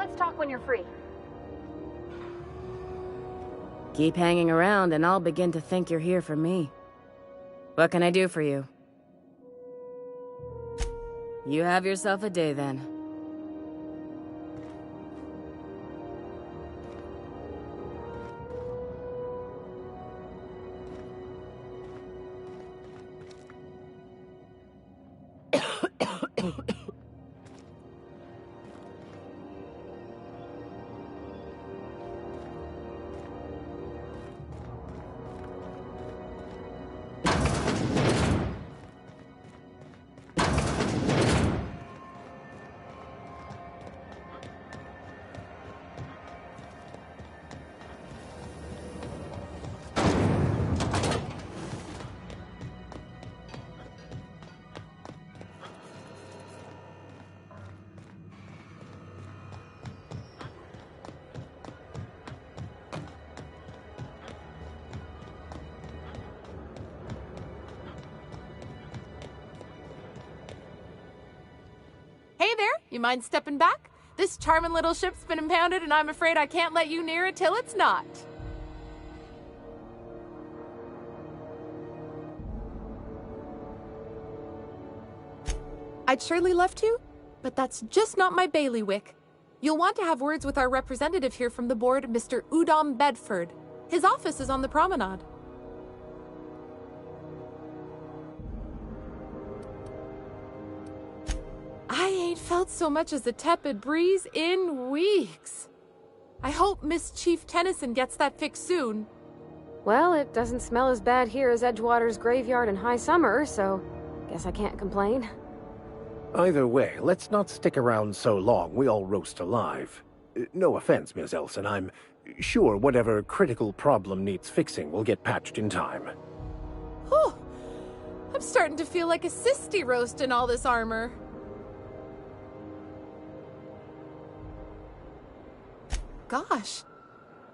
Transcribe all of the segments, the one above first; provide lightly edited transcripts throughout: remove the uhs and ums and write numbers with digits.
Let's talk when you're free. Keep hanging around and I'll begin to think you're here for me. What can I do for you? You have yourself a day then. Hey there, you mind stepping back? This charming little ship's been impounded and I'm afraid I can't let you near it till it's not. I'd surely love to, but that's just not my bailiwick. You'll want to have words with our representative here from the board, Mr. Udom Bedford. His office is on the promenade. I ain't felt so much as a tepid breeze in weeks. I hope Miss Chief Tennyson gets that fixed soon. Well, it doesn't smell as bad here as Edgewater's graveyard in high summer, so guess I can't complain. Either way, let's not stick around so long we all roast alive. No offense, Miss Elson, I'm sure whatever critical problem needs fixing will get patched in time. Whew. I'm starting to feel like a sisty roast in all this armor. Gosh,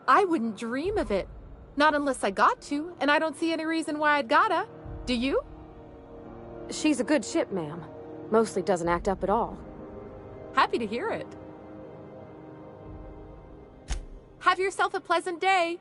I wouldn't dream of it. Not unless I got to, and I don't see any reason why I'd gotta. Do you? She's a good ship, ma'am. Mostly doesn't act up at all. Happy to hear it. Have yourself a pleasant day.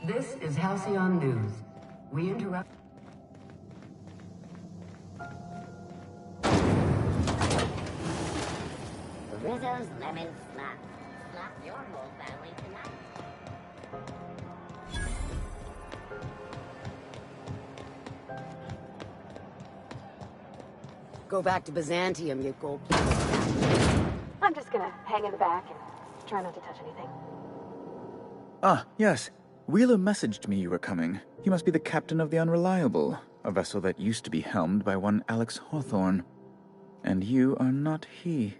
This is Halcyon News. We interrupt. Rizzo's Lemon Slap. Slap your whole family tonight. Go back to Byzantium, you gold. I'm just gonna hang in the back and try not to touch anything. Ah, yes. Wheeler messaged me you were coming. He must be the captain of the Unreliable, a vessel that used to be helmed by one Alex Hawthorne. And you are not he.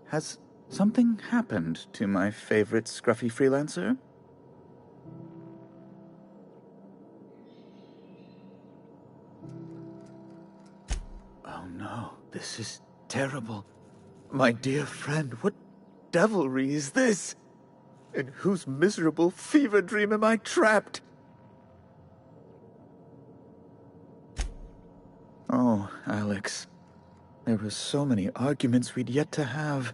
Has something happened to my favorite scruffy freelancer? Oh no, this is terrible. My dear friend, what devilry is this? In whose miserable fever dream am I trapped? Oh, Alex. There were so many arguments we'd yet to have.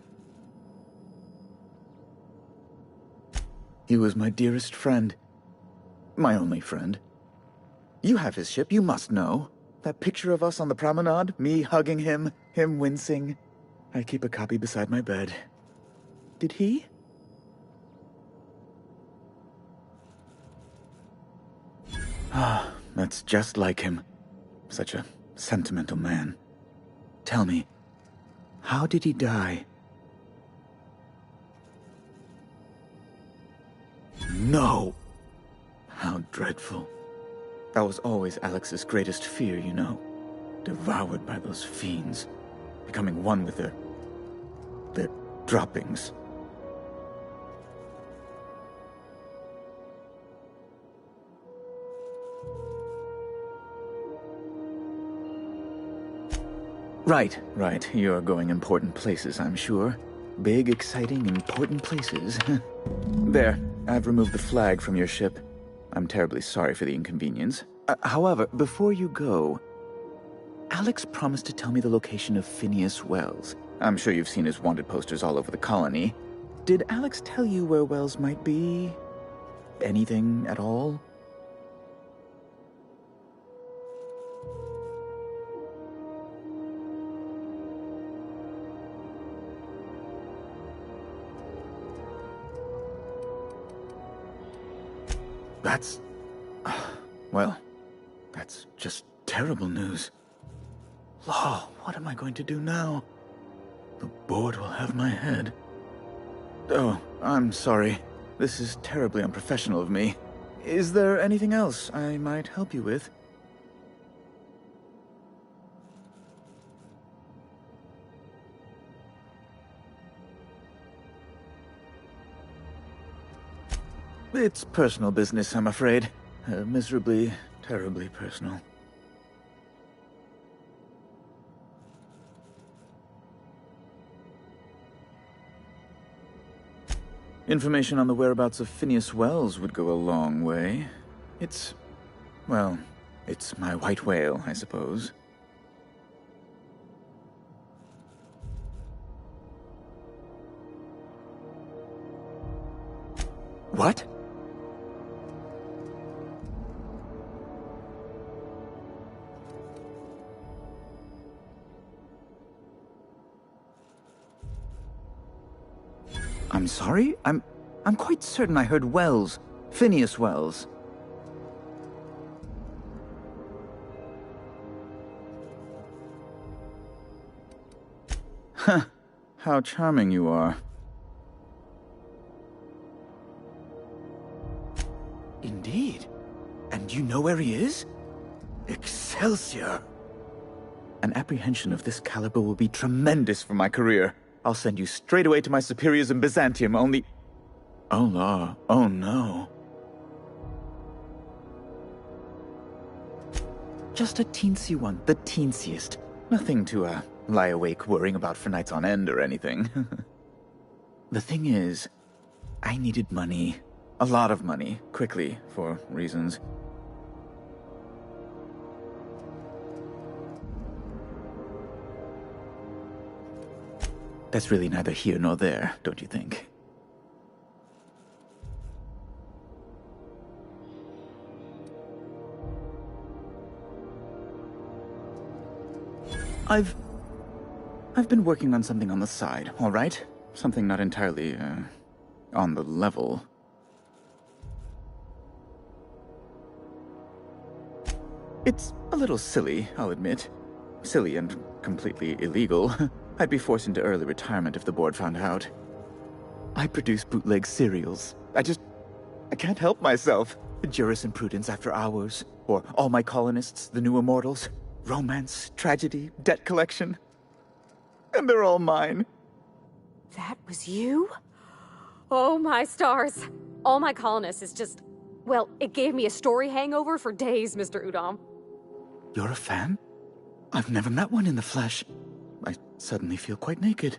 He was my dearest friend. My only friend. You have his ship, you must know. That picture of us on the promenade, me hugging him, him wincing. I keep a copy beside my bed. Did he? Ah, that's just like him. Such a sentimental man. Tell me, how did he die? No! How dreadful. That was always Alex's greatest fear, you know. Devoured by those fiends. Becoming one with their droppings. Right. You're going important places, I'm sure. Big, exciting, important places. There, I've removed the flag from your ship. I'm terribly sorry for the inconvenience. However, before you go, Alex promised to tell me the location of Phineas Wells. I'm sure you've seen his wanted posters all over the colony. Did Alex tell you where Wells might be? Anything at all? Well, that's just terrible news. Law, what am I going to do now? The board will have my head. Oh, I'm sorry. This is terribly unprofessional of me. Is there anything else I might help you with? It's personal business, I'm afraid. Miserably, terribly personal. Information on the whereabouts of Phineas Wells would go a long way. It's my white whale, I suppose. What? I'm sorry? I'm quite certain I heard Wells. Phineas Wells. Huh. How charming you are. Indeed. And you know where he is? Excelsior! An apprehension of this caliber will be tremendous for my career. I'll send you straight away to my superiors in Byzantium, only... Oh, no. Oh, no. Just a teensy one, the teensiest. Nothing to, lie awake worrying about for nights on end or anything. The thing is, I needed money. A lot of money, quickly, for reasons. That's really neither here nor there, don't you think? I've been working on something on the side, all right? Something not entirely, on the level. It's a little silly, I'll admit. Silly and completely illegal. I'd be forced into early retirement if the board found out. I produce bootleg serials. I can't help myself. Jurisprudence After Hours, or All My Colonists, The New Immortals, romance, tragedy, debt collection. And they're all mine. That was you? Oh my stars. All My Colonists is just... Well, it gave me a story hangover for days, Mr. Udom. You're a fan? I've never met one in the flesh. I suddenly feel quite naked.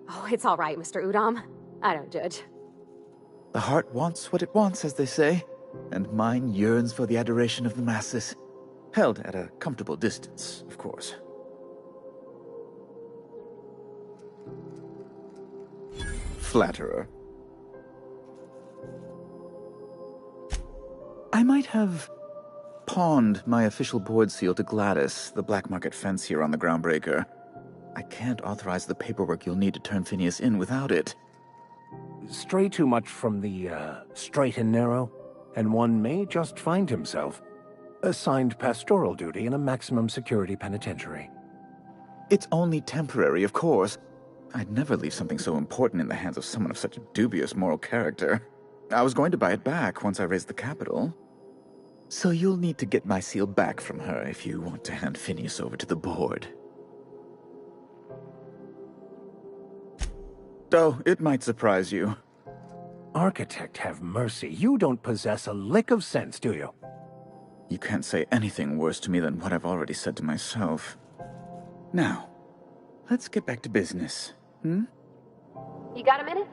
Oh, it's all right, Mr. Udom. I don't judge. The heart wants what it wants, as they say, and mine yearns for the adoration of the masses. Held at a comfortable distance, of course. Flatterer. I might have pawned my official board seal to Gladys, the black market fence here on the Groundbreaker. I can't authorize the paperwork you'll need to turn Phineas in without it. Stray too much from the, straight and narrow, and one may just find himself assigned pastoral duty in a maximum security penitentiary. It's only temporary, of course. I'd never leave something so important in the hands of someone of such dubious moral character. I was going to buy it back once I raised the capital. So you'll need to get my seal back from her if you want to hand Phineas over to the board. Though it might surprise you. Architect have mercy, you don't possess a lick of sense, do you? You can't say anything worse to me than what I've already said to myself. Now, let's get back to business, hmm? You got a minute?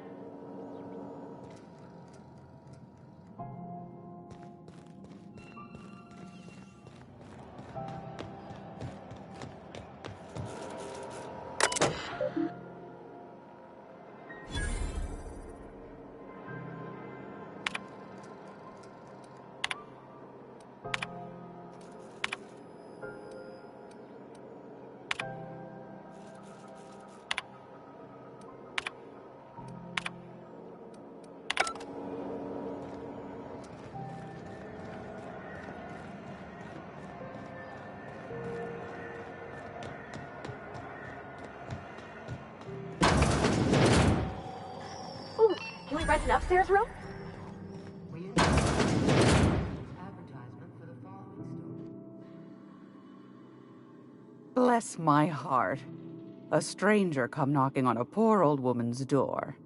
Can we rent an upstairs room? We advertisement for the following story. Bless my heart. A stranger come knocking on a poor old woman's door.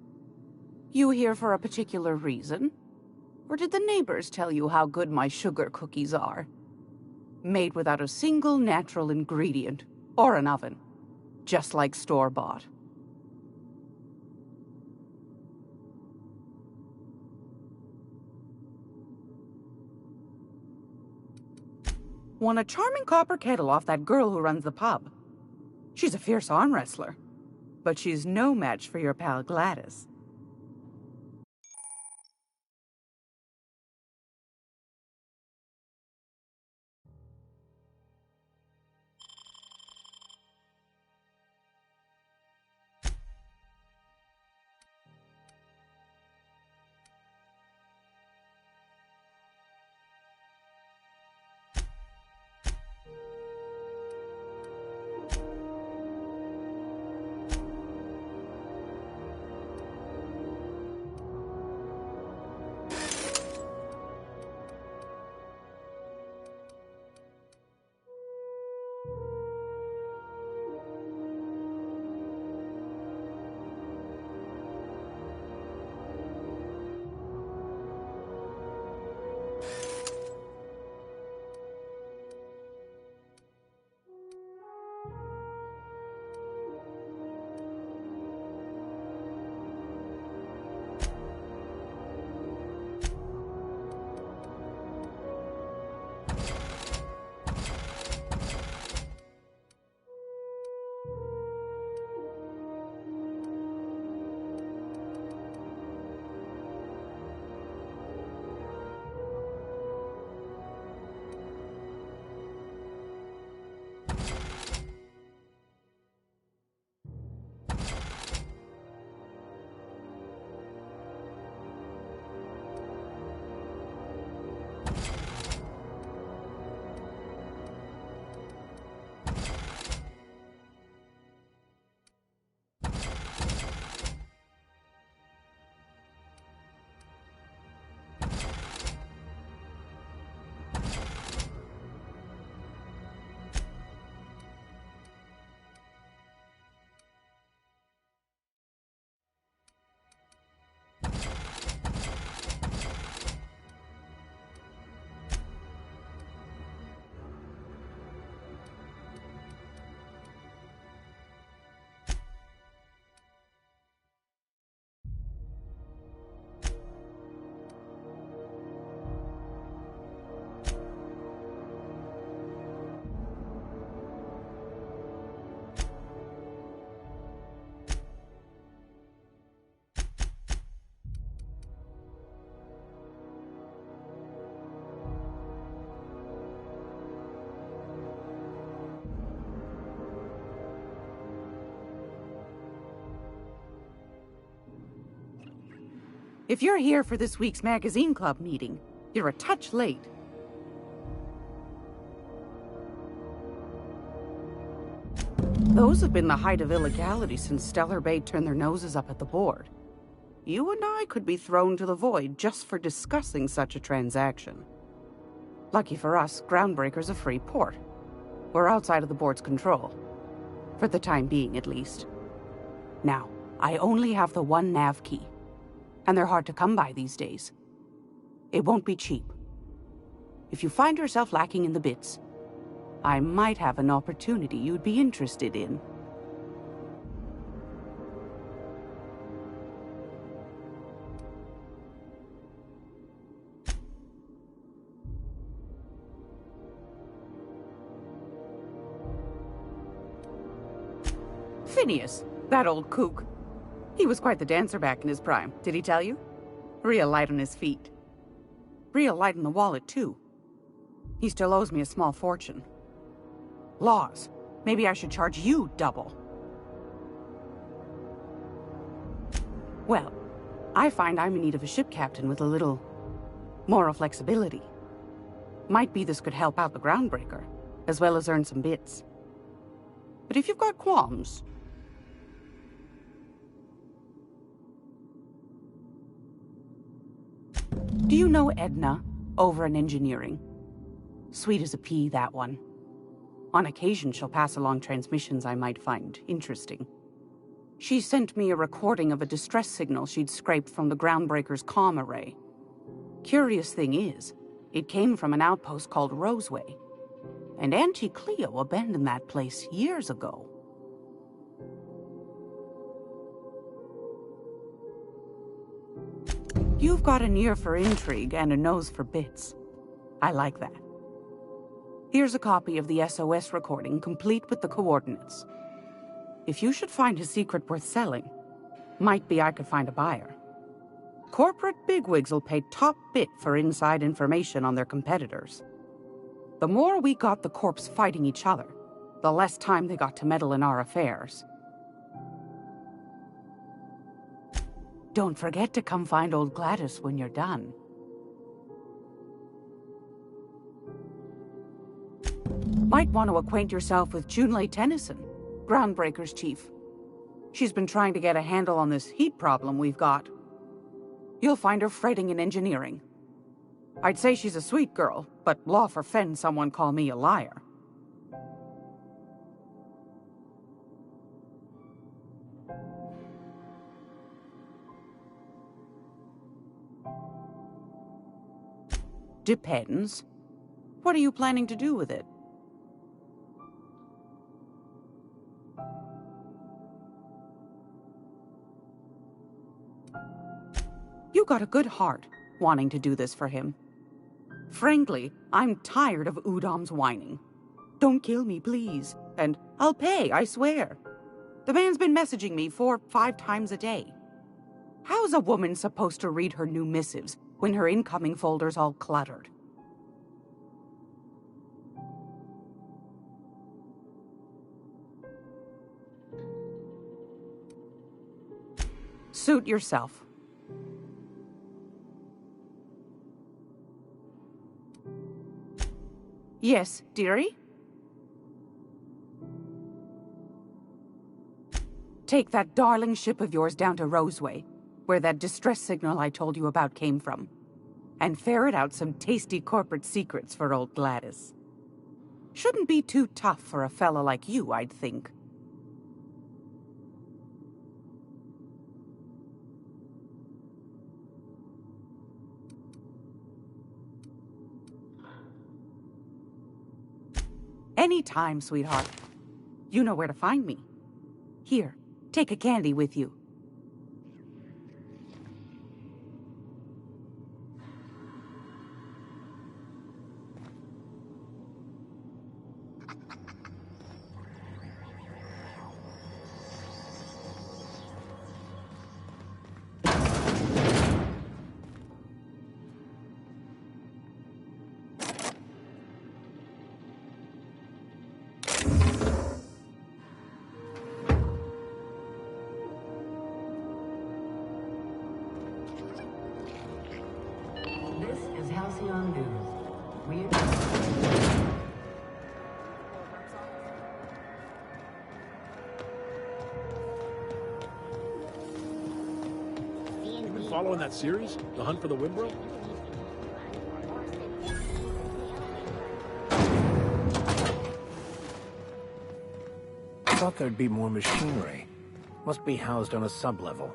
You here for a particular reason? Or did the neighbors tell you how good my sugar cookies are? Made without a single natural ingredient, or an oven. Just like store-bought. Won a charming copper kettle off that girl who runs the pub. She's a fierce arm wrestler, but she's no match for your pal Gladys. If you're here for this week's magazine club meeting, you're a touch late. Those have been the height of illegality since Stellar Bay turned their noses up at the board. You and I could be thrown to the void just for discussing such a transaction. Lucky for us, Groundbreaker's a free port. We're outside of the board's control. For the time being, at least. Now, I only have the one nav key. And they're hard to come by these days. It won't be cheap. If you find yourself lacking in the bits, I might have an opportunity you'd be interested in. Phineas, that old kook. He was quite the dancer back in his prime, did he tell you? Real light on his feet. Real light in the wallet, too. He still owes me a small fortune. Laws. Maybe I should charge you double. Well, I find I'm in need of a ship captain with a little moral flexibility. Might be this could help out the Groundbreaker, as well as earn some bits. But if you've got qualms... Do you know Edna, over in engineering? Sweet as a pea, that one. On occasion, she'll pass along transmissions I might find interesting. She sent me a recording of a distress signal she'd scraped from the Groundbreaker's comm array. Curious thing is, it came from an outpost called Roseway. And Auntie Cleo abandoned that place years ago. You've got an ear for intrigue and a nose for bits. I like that. Here's a copy of the SOS recording, complete with the coordinates. If you should find a secret worth selling, might be I could find a buyer. Corporate bigwigs will pay top bit for inside information on their competitors. The more we got the corps fighting each other, the less time they got to meddle in our affairs. Don't forget to come find old Gladys when you're done. Might want to acquaint yourself with Junlei Tennyson, Groundbreaker's chief. She's been trying to get a handle on this heat problem we've got. You'll find her fretting in engineering. I'd say she's a sweet girl, but law forfend someone call me a liar. Depends. What are you planning to do with it? You got a good heart, wanting to do this for him. Frankly, I'm tired of Udom's whining. Don't kill me, please. And I'll pay, I swear. The man's been messaging me 4 or 5 times a day. How's a woman supposed to read her new missives when her incoming folder's all cluttered? Suit yourself. Yes, dearie? Take that darling ship of yours down to Roseway, where that distress signal I told you about came from, and ferret out some tasty corporate secrets for old Gladys. Shouldn't be too tough for a fella like you, I'd think. Anytime, sweetheart. You know where to find me. Here, take a candy with you. Halcyon News. We Following that series? The Hunt for the Wimbrel? Thought there'd be more machinery. Must be housed on a sub-level.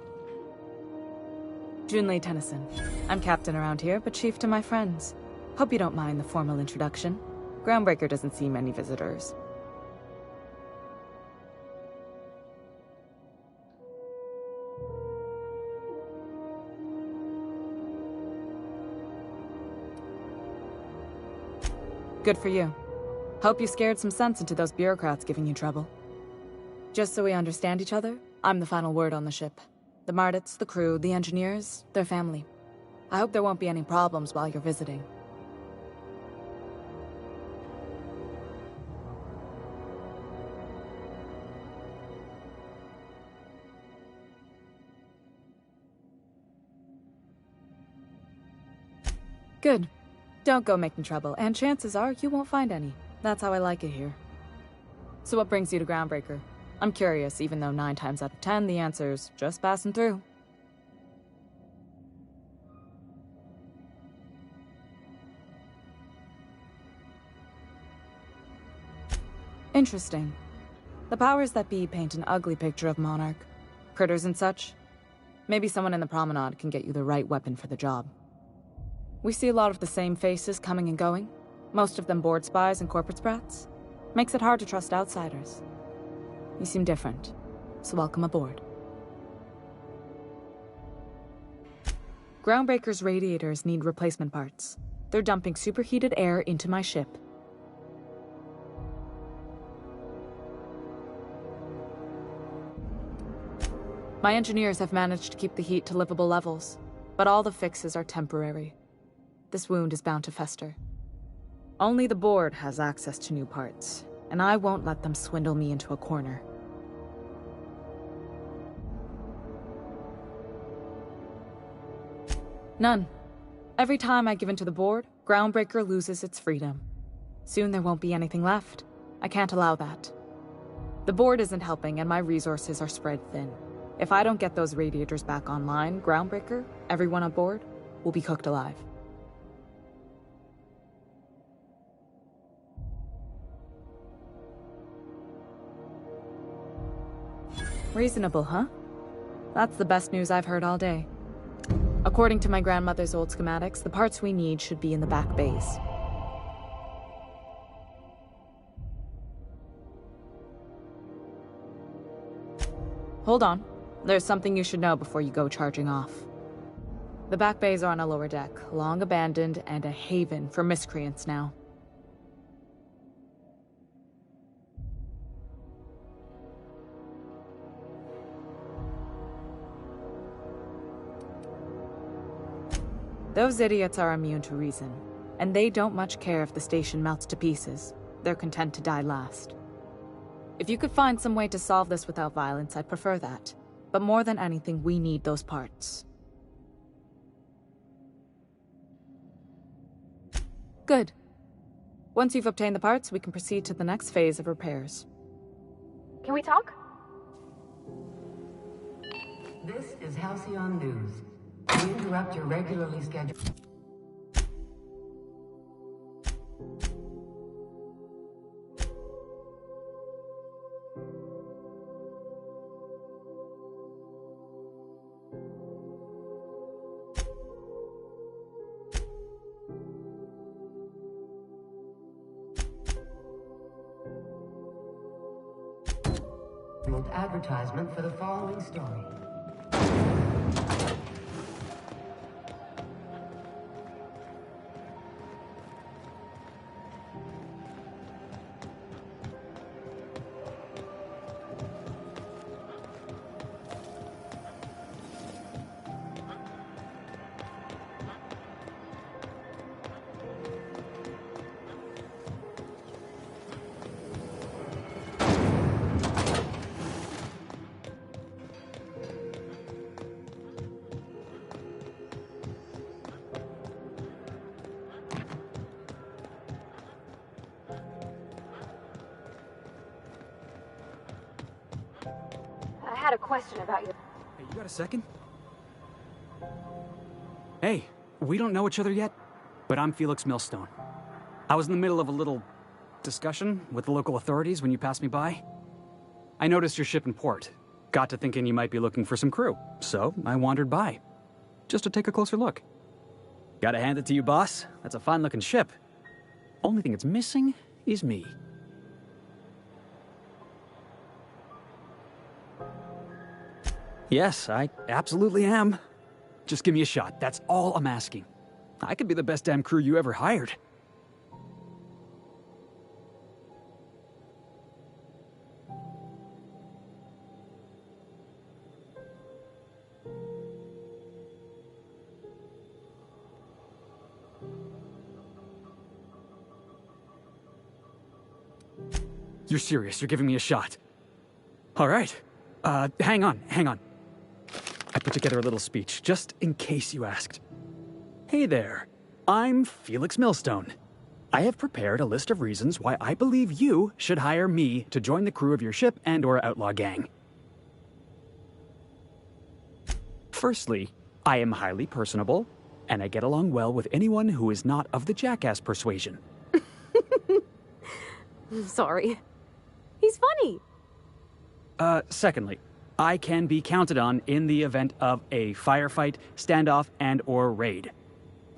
Junlei Tennyson. I'm captain around here, but chief to my friends. Hope you don't mind the formal introduction. Groundbreaker doesn't see many visitors. Good for you. Hope you scared some sense into those bureaucrats giving you trouble. Just so we understand each other, I'm the final word on the ship. The Mardits, the crew, the engineers, their family. I hope there won't be any problems while you're visiting. Good. Don't go making trouble, and chances are you won't find any. That's how I like it here. So what brings you to Groundbreaker? I'm curious, even though 9 times out of 10 the answer's just passing through. Interesting. The powers that be paint an ugly picture of Monarch. Critters and such. Maybe someone in the promenade can get you the right weapon for the job. We see a lot of the same faces coming and going. Most of them board spies and corporate sprats. Makes it hard to trust outsiders. You seem different, so welcome aboard. Groundbreaker's radiators need replacement parts. They're dumping superheated air into my ship. My engineers have managed to keep the heat to livable levels, but all the fixes are temporary. This wound is bound to fester. Only the board has access to new parts, and I won't let them swindle me into a corner. None. Every time I give in to the board, Groundbreaker loses its freedom. Soon there won't be anything left. I can't allow that. The board isn't helping, and my resources are spread thin. If I don't get those radiators back online, Groundbreaker, everyone on board, will be cooked alive. Reasonable, huh? That's the best news I've heard all day. According to my grandmother's old schematics, the parts we need should be in the back bays. Hold on. There's something you should know before you go charging off. The back bays are on a lower deck, long abandoned and a haven for miscreants now. Those idiots are immune to reason, and they don't much care if the station melts to pieces. They're content to die last. If you could find some way to solve this without violence, I'd prefer that. But more than anything, we need those parts. Good. Once you've obtained the parts, we can proceed to the next phase of repairs. Can we talk? This is Halcyon News. We interrupt your regularly scheduled... advertisement for the following story. had a question about your... Hey, you got a second? Hey, we don't know each other yet, but I'm Felix Millstone. I was in the middle of a little discussion with the local authorities when you passed me by. I noticed your ship in port. Got to thinking you might be looking for some crew, so I wandered by. Just to take a closer look. Gotta hand it to you, boss. That's a fine-looking ship. Only thing it's missing is me. Yes, I absolutely am. Just give me a shot. That's all I'm asking. I could be the best damn crew you ever hired. You're serious. You're giving me a shot. All right. Hang on. I put together a little speech, just in case you asked. Hey there. I'm Felix Millstone. I have prepared a list of reasons why I believe you should hire me to join the crew of your ship and/or outlaw gang. Firstly, I am highly personable, and I get along well with anyone who is not of the jackass persuasion. Sorry. He's funny. Secondly, I can be counted on in the event of a firefight, standoff, and/or raid.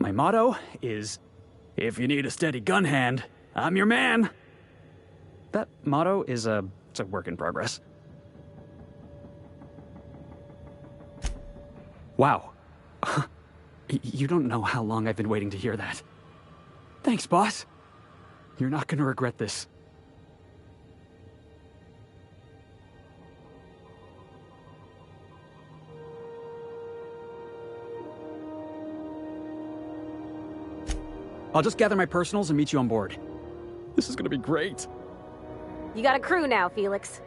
My motto is, if you need a steady gun hand, I'm your man. That motto is it's a work in progress. Wow. You don't know how long I've been waiting to hear that. Thanks, boss. You're not gonna regret this. I'll just gather my personals and meet you on board. This is gonna be great. You got a crew now, Felix.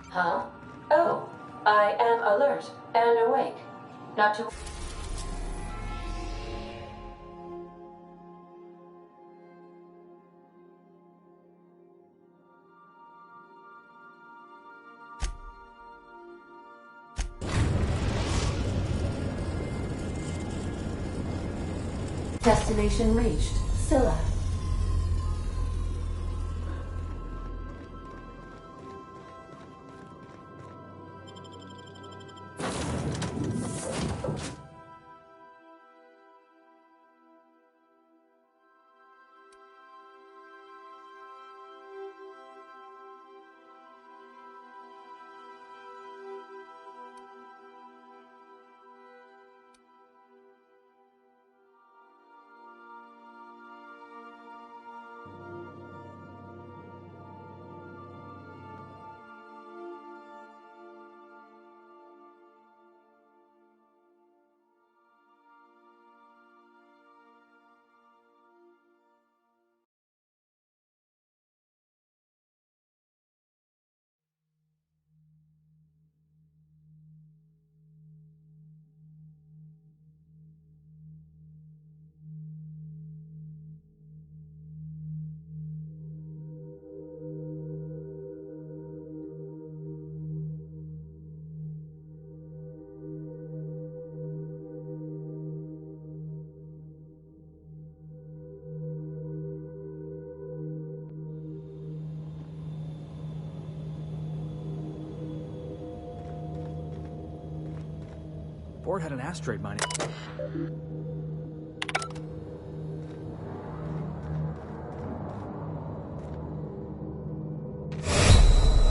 Huh? Oh, I am alert and awake. Not to... Destination reached. Scylla. Board had an asteroid mining.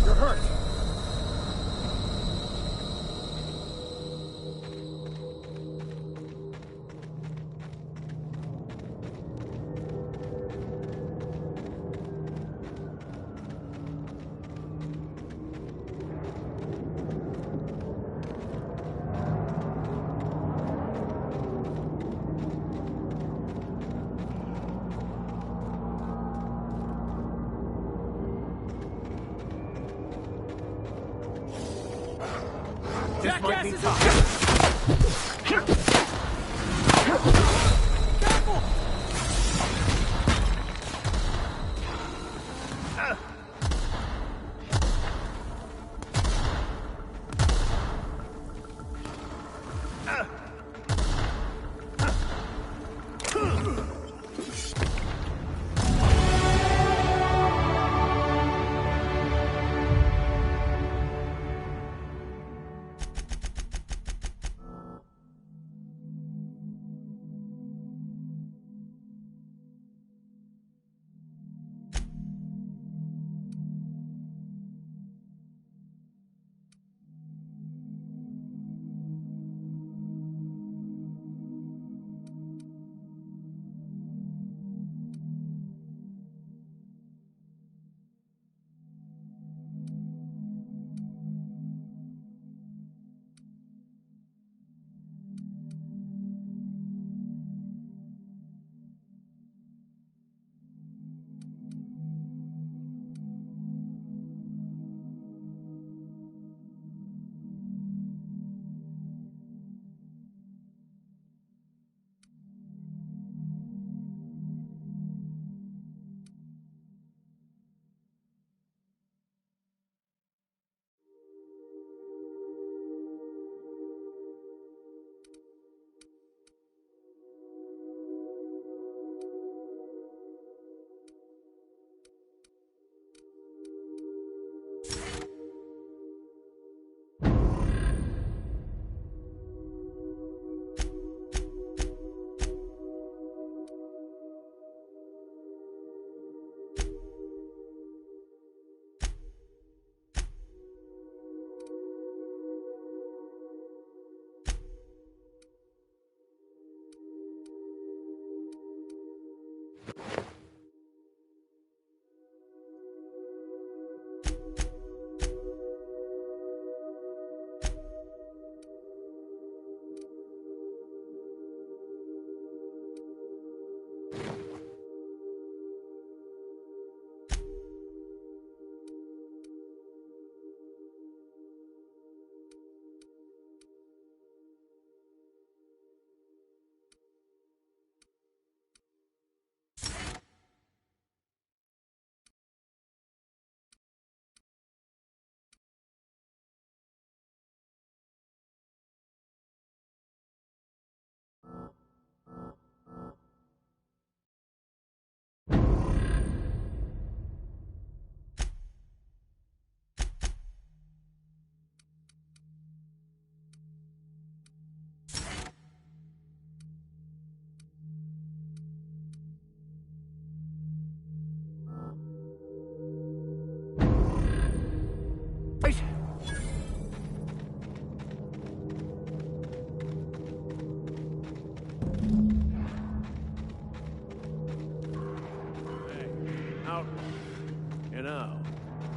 You're hurt. might be tough.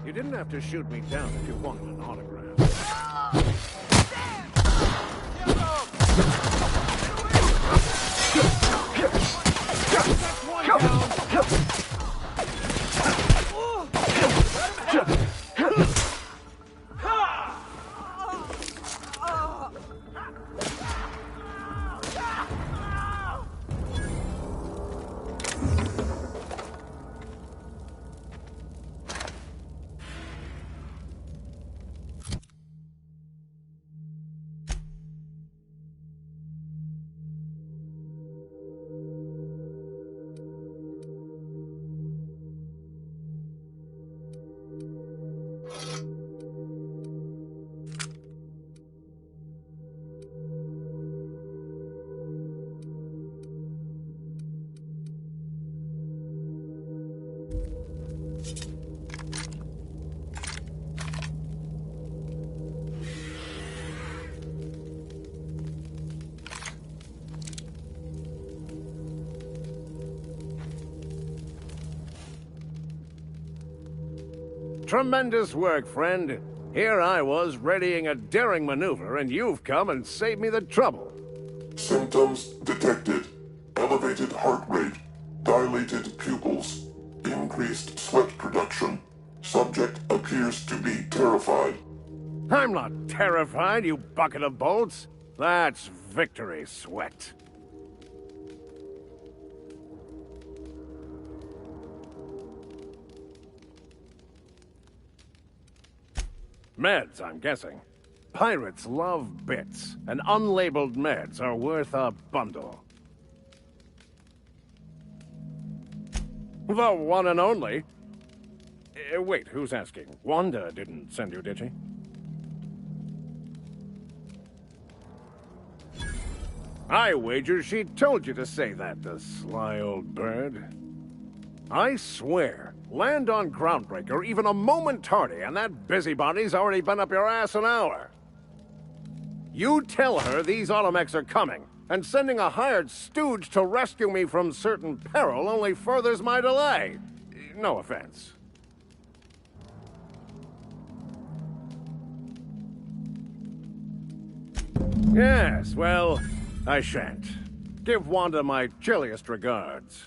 You didn't have to shoot me down if you wanted an autograph. That's one down. Tremendous work, friend. Here I was readying a daring maneuver, and you've come and saved me the trouble. Symptoms detected. Elevated heart rate, dilated pupils, increased sweat production. Subject appears to be terrified. I'm not terrified, you bucket of bolts. That's victory sweat. Meds, I'm guessing. Pirates love bits, and unlabeled meds are worth a bundle. The one and only. Wait, who's asking? Wanda didn't send you, did she? I wager she told you to say that, the sly old bird. I swear, land on Groundbreaker even a moment tardy, and that busybody's already been up your ass an hour. You tell her these automechs are coming, and sending a hired stooge to rescue me from certain peril only furthers my delay. No offense. Yes, well, I shan't. Give Wanda my chilliest regards.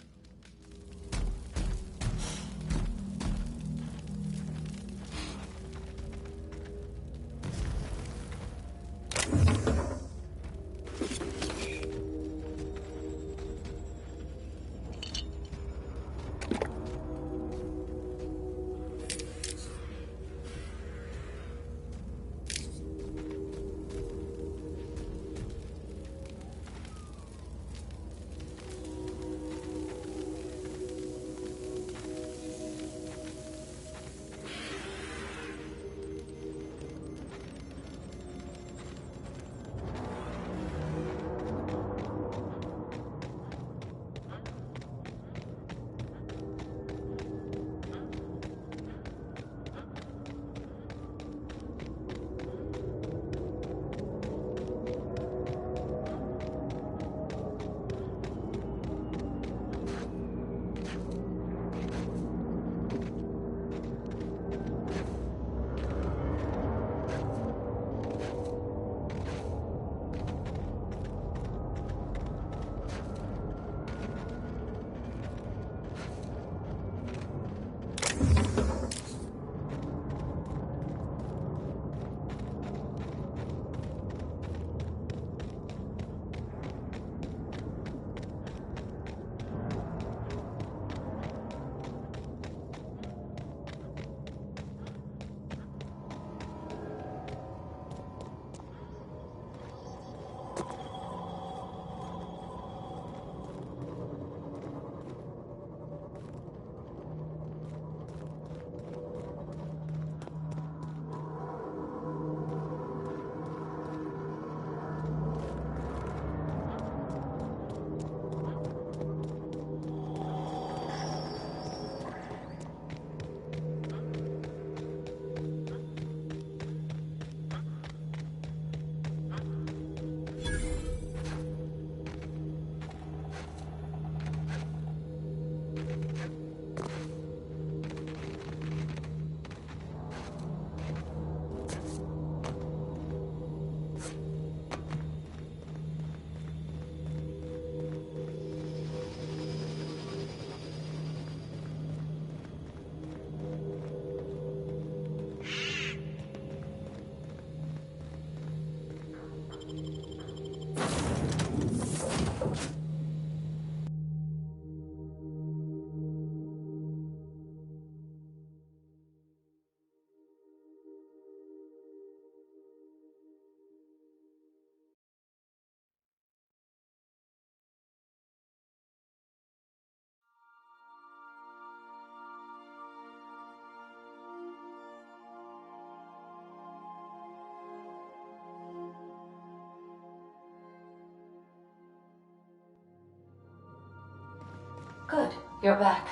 Good, you're back.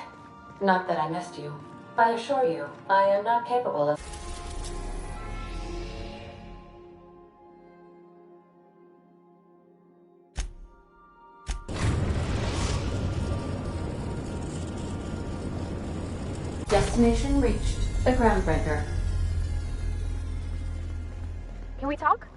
Not that I missed you. I assure you, I am not capable of... Destination reached. The Groundbreaker. Can we talk?